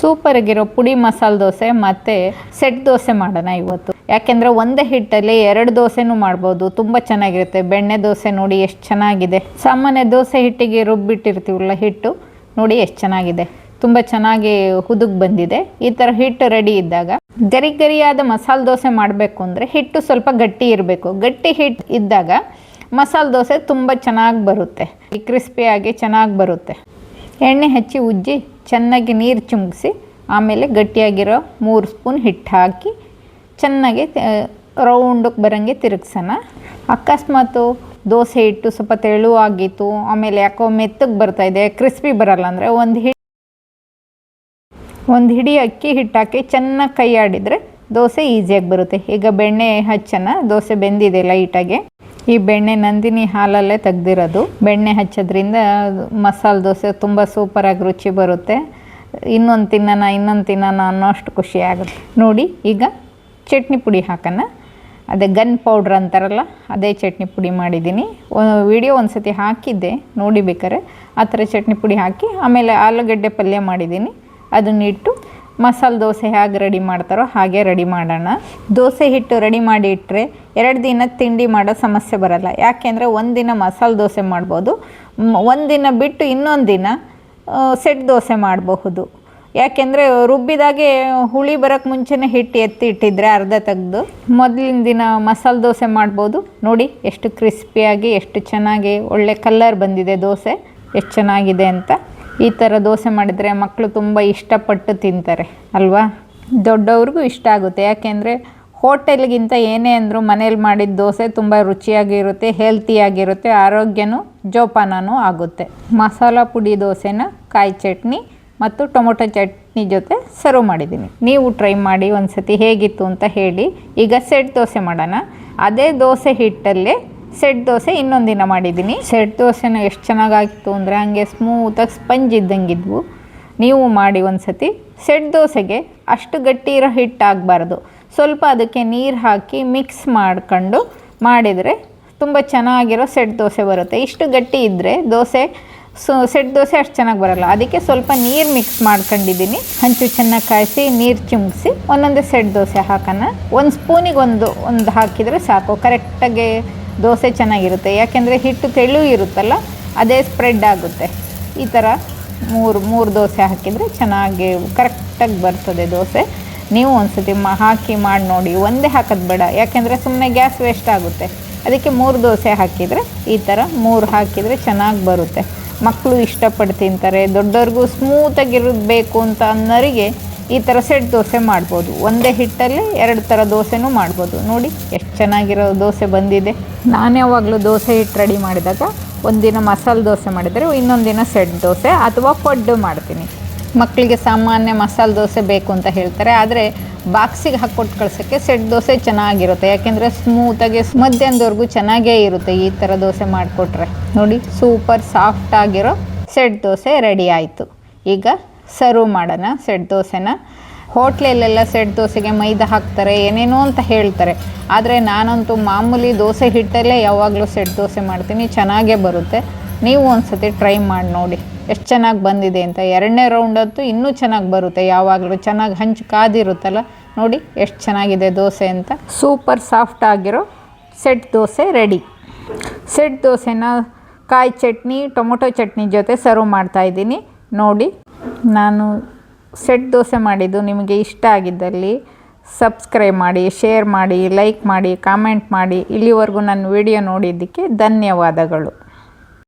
Super ಆಗಿರೋ ಪುಡಿ ಮಸಾಲೆ ದೋಸೆ ಮತ್ತು ಸೆಟ್ ದೋಸೆ ಮಾಡೋಣ ಇವತ್ತು. ಯಾಕೆಂದರೆ ಒಂದೇ ಹಿಟ್ಟಲ್ಲಿ 2 ದೋಸೆನೂ ಮಾಡ್ಬೋದು, ತುಂಬ ಚೆನ್ನಾಗಿರುತ್ತೆ. ಬೆಣ್ಣೆ ದೋಸೆ ನೋಡಿ ಎಷ್ಟು ಚೆನ್ನಾಗಿದೆ. ಸಾಮಾನ್ಯ ದೋಸೆ ಹಿಟ್ಟಿಗೆ ರುಬ್ಬಿಟ್ಟಿರ್ತೀವಲ್ಲ ಹಿಟ್ಟು ನೋಡಿ ಎಷ್ಟು ಚೆನ್ನಾಗಿದೆ, ತುಂಬ ಚೆನ್ನಾಗಿ ಹುದುಗ್ ಬಂದಿದೆ. ಈ ಥರ ಹಿಟ್ಟು ರೆಡಿ ಇದ್ದಾಗ ಗರಿ ಗರಿಯಾದ ಮಸಾಲೆ ದೋಸೆ ಮಾಡಬೇಕು ಅಂದರೆ ಹಿಟ್ಟು ಸ್ವಲ್ಪ ಗಟ್ಟಿ ಇರಬೇಕು. ಗಟ್ಟಿ ಹಿಟ್ಟು ಇದ್ದಾಗ ಮಸಾಲೆ ದೋಸೆ ತುಂಬ ಚೆನ್ನಾಗಿ ಬರುತ್ತೆ, ಕ್ರಿಸ್ಪಿಯಾಗಿ ಚೆನ್ನಾಗಿ ಬರುತ್ತೆ. ಎಣ್ಣೆ ಹಚ್ಚಿ ಉಜ್ಜಿ ಚೆನ್ನಾಗಿ ನೀರು ಚಿಮುಕಿಸಿ ಆಮೇಲೆ ಗಟ್ಟಿಯಾಗಿರೋ 3 ಸ್ಪೂನ್ ಹಿಟ್ಟು ಹಾಕಿ ಚೆನ್ನಾಗಿ ರೌಂಡಕ್ಕೆ ಬರೋಂಗೆ ತಿರುಗ್ಸೋಣ. ಅಕಸ್ಮಾತು ದೋಸೆ ಹಿಟ್ಟು ಸ್ವಲ್ಪ ತೆಳುವಾಗಿತ್ತು, ಆಮೇಲೆ ಯಾಕೋ ಮೆತ್ತಗೆ ಬರ್ತಾಯಿದೆ, ಕ್ರಿಸ್ಪಿ ಬರಲ್ಲ ಅಂದರೆ ಒಂದು ಹಿಡಿ ಅಕ್ಕಿ ಹಿಟ್ಟು ಹಾಕಿ ಚೆನ್ನಾಗಿ ಕೈ ಆಡಿದರೆ ದೋಸೆ ಈಸಿಯಾಗಿ ಬರುತ್ತೆ. ಈಗ ಬೆಣ್ಣೆ ಹಚ್ಚೋಣ. ದೋಸೆ ಬೆಂದಿದೆ ಲೈಟಾಗೆ. ಈ ಬೆಣ್ಣೆ ನಂದಿನಿ ಹಾಲಲ್ಲೇ ತೆಗ್ದಿರೋದು. ಬೆಣ್ಣೆ ಹಚ್ಚೋದ್ರಿಂದ ಮಸಾಲೆ ದೋಸೆ ತುಂಬ ಸೂಪರಾಗಿ ರುಚಿ ಬರುತ್ತೆ. ಇನ್ನೊಂದು ತಿನ್ನೋಣ ಅನ್ನೋಷ್ಟು ಖುಷಿ ಆಗುತ್ತೆ ನೋಡಿ. ಈಗ ಚಟ್ನಿ ಪುಡಿ ಹಾಕೋಣ. ಅದೇ ಗನ್ ಪೌಡ್ರ್ ಅಂತಾರಲ್ಲ, ಅದೇ ಚಟ್ನಿ ಪುಡಿ ಮಾಡಿದ್ದೀನಿ. ವಿಡಿಯೋ ಒಂದು ಸತಿ ಹಾಕಿದ್ದೆ ನೋಡಿ ಬೇಕಾರೆ. ಆ ಥರ ಚಟ್ನಿ ಪುಡಿ ಹಾಕಿ ಆಮೇಲೆ ಆಲೂಗಡ್ಡೆ ಪಲ್ಯ ಮಾಡಿದ್ದೀನಿ, ಅದನ್ನಿಟ್ಟು ಮಸಾಲೆ ದೋಸೆ ಹೇಗೆ ರೆಡಿ ಮಾಡ್ತಾರೋ ಹಾಗೆ ರೆಡಿ ಮಾಡೋಣ. ದೋಸೆ ಹಿಟ್ಟು ರೆಡಿ ಮಾಡಿ ಇಟ್ಟರೆ 2 ದಿನ ತಿಂಡಿ ಮಾಡೋ ಸಮಸ್ಯೆ ಬರಲ್ಲ. ಯಾಕೆಂದರೆ ಒಂದಿನ ಮಸಾಲೆ ದೋಸೆ ಮಾಡ್ಬೋದು, ಒಂದಿನ ಬಿಟ್ಟು ಇನ್ನೊಂದು ದಿನ ಸೆಟ್ ದೋಸೆ ಮಾಡಬಹುದು. ಯಾಕೆಂದರೆ ರುಬ್ಬಿದಾಗೆ ಹುಳಿ ಬರೋಕ್ಕೆ ಮುಂಚೆನೇ ಹಿಟ್ಟು ಎತ್ತಿ ಇಟ್ಟಿದ್ರೆ ಅರ್ಧ ತೆಗೆದು ಮೊದಲಿನ ದಿನ ಮಸಾಲೆ ದೋಸೆ ಮಾಡ್ಬೋದು. ನೋಡಿ ಎಷ್ಟು ಕ್ರಿಸ್ಪಿಯಾಗಿ ಎಷ್ಟು ಚೆನ್ನಾಗಿ ಒಳ್ಳೆ ಕಲರ್ ಬಂದಿದೆ ದೋಸೆ, ಎಷ್ಟು ಚೆನ್ನಾಗಿದೆ ಅಂತ. ಈ ಥರ ದೋಸೆ ಮಾಡಿದರೆ ಮಕ್ಕಳು ತುಂಬ ಇಷ್ಟಪಟ್ಟು ತಿಂತಾರೆ ಅಲ್ವಾ. ದೊಡ್ಡವ್ರಿಗೂ ಇಷ್ಟ ಆಗುತ್ತೆ. ಯಾಕೆಂದರೆ ಹೋಟೆಲ್ಗಿಂತ ಏನೇ ಅಂದರೂ ಮನೇಲಿ ಮಾಡಿದ ದೋಸೆ ತುಂಬ ರುಚಿಯಾಗಿರುತ್ತೆ, ಹೆಲ್ತಿಯಾಗಿರುತ್ತೆ, ಆರೋಗ್ಯನೂ ಜೋಪಾನವೂ ಆಗುತ್ತೆ. ಮಸಾಲ ಪುಡಿ ದೋಸೆನ ಕಾಯಿ ಚಟ್ನಿ ಮತ್ತು ಟೊಮೊಟೊ ಚಟ್ನಿ ಜೊತೆ ಸರ್ವ್ ಮಾಡಿದ್ದೀನಿ. ನೀವು ಟ್ರೈ ಮಾಡಿ ಒಂದು ಸತಿ ಹೇಗಿತ್ತು ಅಂತ ಹೇಳಿ. ಈಗ ಸೆಟ್ ದೋಸೆ ಮಾಡೋಣ. ಅದೇ ದೋಸೆ ಹಿಟ್ಟಲ್ಲೇ ಸೆಟ್ ದೋಸೆ ಇನ್ನೊಂದು ದಿನ ಮಾಡಿದ್ದೀನಿ. ಸೆಟ್ ದೋಸೆನ ಎಷ್ಟು ಚೆನ್ನಾಗಾಗಿತ್ತು ಅಂದರೆ ಹಂಗೆ ಸ್ಮೂತಾಗಿ ಸ್ಪಂಜ್ ಇದ್ದಂಗಿದ್ವು. ನೀವು ಮಾಡಿ ಒಂದು ಸತಿ. ಸೆಟ್ ದೋಸೆಗೆ ಅಷ್ಟು ಗಟ್ಟಿ ಇರೋ ಹಿಟ್ಟು ಆಗಬಾರ್ದು, ಸ್ವಲ್ಪ ಅದಕ್ಕೆ ನೀರು ಹಾಕಿ ಮಿಕ್ಸ್ ಮಾಡ್ಕೊಂಡು ಮಾಡಿದರೆ ತುಂಬ ಚೆನ್ನಾಗಿರೋ ಸೆಟ್ ದೋಸೆ ಬರುತ್ತೆ. ಇಷ್ಟು ಗಟ್ಟಿ ಇದ್ದರೆ ದೋಸೆ ಸೆಟ್ ದೋಸೆ ಅಷ್ಟು ಚೆನ್ನಾಗಿ ಬರೋಲ್ಲ. ಅದಕ್ಕೆ ಸ್ವಲ್ಪ ನೀರು ಮಿಕ್ಸ್ ಮಾಡ್ಕೊಂಡಿದ್ದೀನಿ. ಹಂಚು ಚೆನ್ನಾಗಿ ಕಾಯಿಸಿ ನೀರು ಚಿಮುಕಿಸಿ ಒಂದೊಂದೇ ಸೆಟ್ ದೋಸೆ ಹಾಕೋಣ. 1 ಸ್ಪೂನಿಗೆ ಒಂದು ಹಾಕಿದರೆ ಸಾಕು, ಕರೆಕ್ಟಾಗಿ ದೋಸೆ ಚೆನ್ನಾಗಿರುತ್ತೆ. ಯಾಕೆಂದರೆ ಹಿಟ್ಟು ತೆಳು ಇರುತ್ತಲ್ಲ, ಅದೇ ಸ್ಪ್ರೆಡ್ ಆಗುತ್ತೆ. ಈ ಥರ ಮೂರು ದೋಸೆ ಹಾಕಿದರೆ ಚೆನ್ನಾಗಿ ಕರೆಕ್ಟಾಗಿ ಬರ್ತದೆ ದೋಸೆ. ನೀವು ಒಂದು ಸತಿ ಹಾಕಿ ಮಾಡಿ ನೋಡಿ. ಒಂದೇ ಹಾಕೋದು ಬೇಡ, ಯಾಕೆಂದರೆ ಸುಮ್ಮನೆ ಗ್ಯಾಸ್ ವೇಸ್ಟ್ ಆಗುತ್ತೆ. ಅದಕ್ಕೆ 3 ದೋಸೆ ಹಾಕಿದರೆ ಈ ಥರ 3 ಹಾಕಿದರೆ ಚೆನ್ನಾಗಿ ಬರುತ್ತೆ. ಮಕ್ಕಳು ಇಷ್ಟಪಟ್ಟು ತಿಂತಾರೆ. ದೊಡ್ಡವ್ರಿಗೂ ಸ್ಮೂತಾಗಿರಬೇಕು ಅಂತ ಅನ್ನೋರಿಗೆ ಈ ಥರ ಸೆಟ್ ದೋಸೆ ಮಾಡ್ಬೋದು. ಒಂದೇ ಹಿಟ್ಟಲ್ಲಿ 2 ಥರ ದೋಸೆನೂ ಮಾಡ್ಬೋದು. ನೋಡಿ ಎಷ್ಟು ಚೆನ್ನಾಗಿರೋ ದೋಸೆ ಬಂದಿದೆ. ನಾನು ಯಾವಾಗಲೂ ದೋಸೆ ಹಿಟ್ಟು ರೆಡಿ ಮಾಡಿದಾಗ ಒಂದಿನ ಮಸಾಲೆ ದೋಸೆ ಮಾಡಿದರೆ ಇನ್ನೊಂದು ದಿನ ಸೆಟ್ ದೋಸೆ ಅಥವಾ ಪಡ್ಡು ಮಾಡ್ತೀನಿ. ಮಕ್ಕಳಿಗೆ ಸಾಮಾನ್ಯ ಮಸಾಲೆ ದೋಸೆ ಬೇಕು ಅಂತ ಹೇಳ್ತಾರೆ, ಆದರೆ ಬಾಕ್ಸಿಗೆ ಹಾಕ್ಕೊಟ್ಟು ಕಳ್ಸೋಕ್ಕೆ ಸೆಟ್ ದೋಸೆ ಚೆನ್ನಾಗಿರುತ್ತೆ. ಯಾಕೆಂದರೆ ಸ್ಮೂತಾಗಿ ಮಧ್ಯಾಹ್ನದವರೆಗೂ ಚೆನ್ನಾಗೇ ಇರುತ್ತೆ ಈ ಥರ ದೋಸೆ ಮಾಡಿಕೊಟ್ರೆ. ನೋಡಿ ಸೂಪರ್ ಸಾಫ್ಟ್ ಆಗಿರೋ ಸೆಟ್ ದೋಸೆ ರೆಡಿ ಆಯಿತು. ಈಗ ಸರ್ವ್ ಮಾಡೋಣ ಸೆಟ್ ದೋಸೆನ. ಹೋಟ್ಲಲ್ಲೆಲ್ಲ ಸೆಟ್ ದೋಸೆಗೆ ಮೈದಾ ಹಾಕ್ತಾರೆ, ಏನೇನೋ ಅಂತ ಹೇಳ್ತಾರೆ. ಆದರೆ ನಾನಂತೂ ಮಾಮೂಲಿ ದೋಸೆ ಹಿಟ್ಟಲ್ಲೇ ಯಾವಾಗಲೂ ಸೆಟ್ ದೋಸೆ ಮಾಡ್ತೀನಿ, ಚೆನ್ನಾಗೇ ಬರುತ್ತೆ. ನೀವು ಒಂದು ಸತಿ ಟ್ರೈ ಮಾಡಿ ನೋಡಿ ಎಷ್ಟು ಚೆನ್ನಾಗಿ ಬಂದಿದೆ ಅಂತ. 2ನೇ ರೌಂಡ್ ಅಂತೂ ಇನ್ನೂ ಚೆನ್ನಾಗಿ ಬರುತ್ತೆ. ಯಾವಾಗಲೂ ಚೆನ್ನಾಗಿ ಹಂಚು ಕಾದಿರುತ್ತಲ್ಲ, ನೋಡಿ ಎಷ್ಟು ಚೆನ್ನಾಗಿದೆ ದೋಸೆ ಅಂತ. ಸೂಪರ್ ಸಾಫ್ಟ್ ಆಗಿರೋ ಸೆಟ್ ದೋಸೆ ರೆಡಿ. ಸೆಟ್ ದೋಸೆನ ಕಾಯಿ ಚಟ್ನಿ ಟೊಮೊಟೊ ಚಟ್ನಿ ಜೊತೆ ಸರ್ವ್ ಮಾಡ್ತಾಯಿದ್ದೀನಿ ನೋಡಿ. ನಾನು ಸೆಟ್ ದೋಸೆ ಮಾಡಿದ್ದು ನಿಮಗೆ ಇಷ್ಟ ಆಗಿದ್ದಲ್ಲಿ ಸಬ್ಸ್ಕ್ರೈಬ್ ಮಾಡಿ, ಶೇರ್ ಮಾಡಿ, ಲೈಕ್ ಮಾಡಿ, ಕಾಮೆಂಟ್ ಮಾಡಿ. ಇಲ್ಲಿವರೆಗೂ ನನ್ನ ವಿಡಿಯೋ ನೋಡಿದ್ದಕ್ಕೆ ಧನ್ಯವಾದಗಳು.